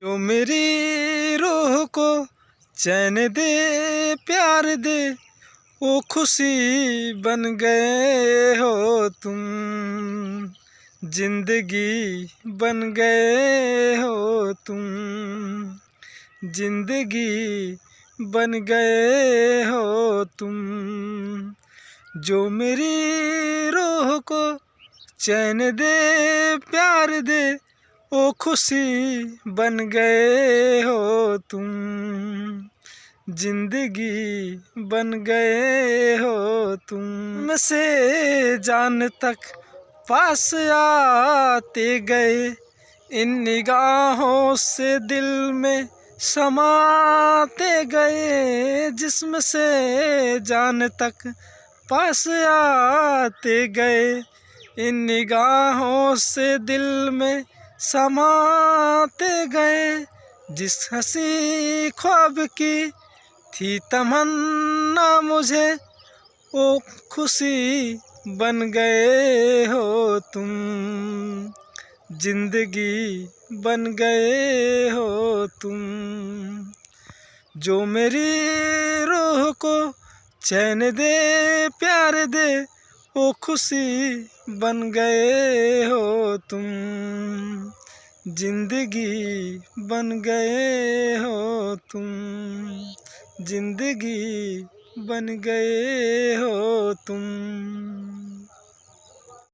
जो मेरी रूह को चैन दे प्यार दे, वो खुशी बन गए हो तुम। जिंदगी बन गए हो तुम। जिंदगी बन गए हो तुम। जो मेरी रूह को चैन दे प्यार दे, ओ खुशी बन गए हो तुम। जिंदगी बन गए हो तुम। में से जान तक पास आते गए, इन निगाहों से दिल में समाते गए। जिस्म से जान तक पास आते गए, इन निगाहों से दिल में समाते गए। जिस हंसी ख्वाब की थी तमन्ना मुझे, वो खुशी बन गए हो तुम। जिंदगी बन गए हो तुम। जो मेरी रूह को चैन दे प्यार दे, वो खुशी बन गए हो तुम। जिंदगी बन गए हो तुम। जिंदगी बन गए हो तुम।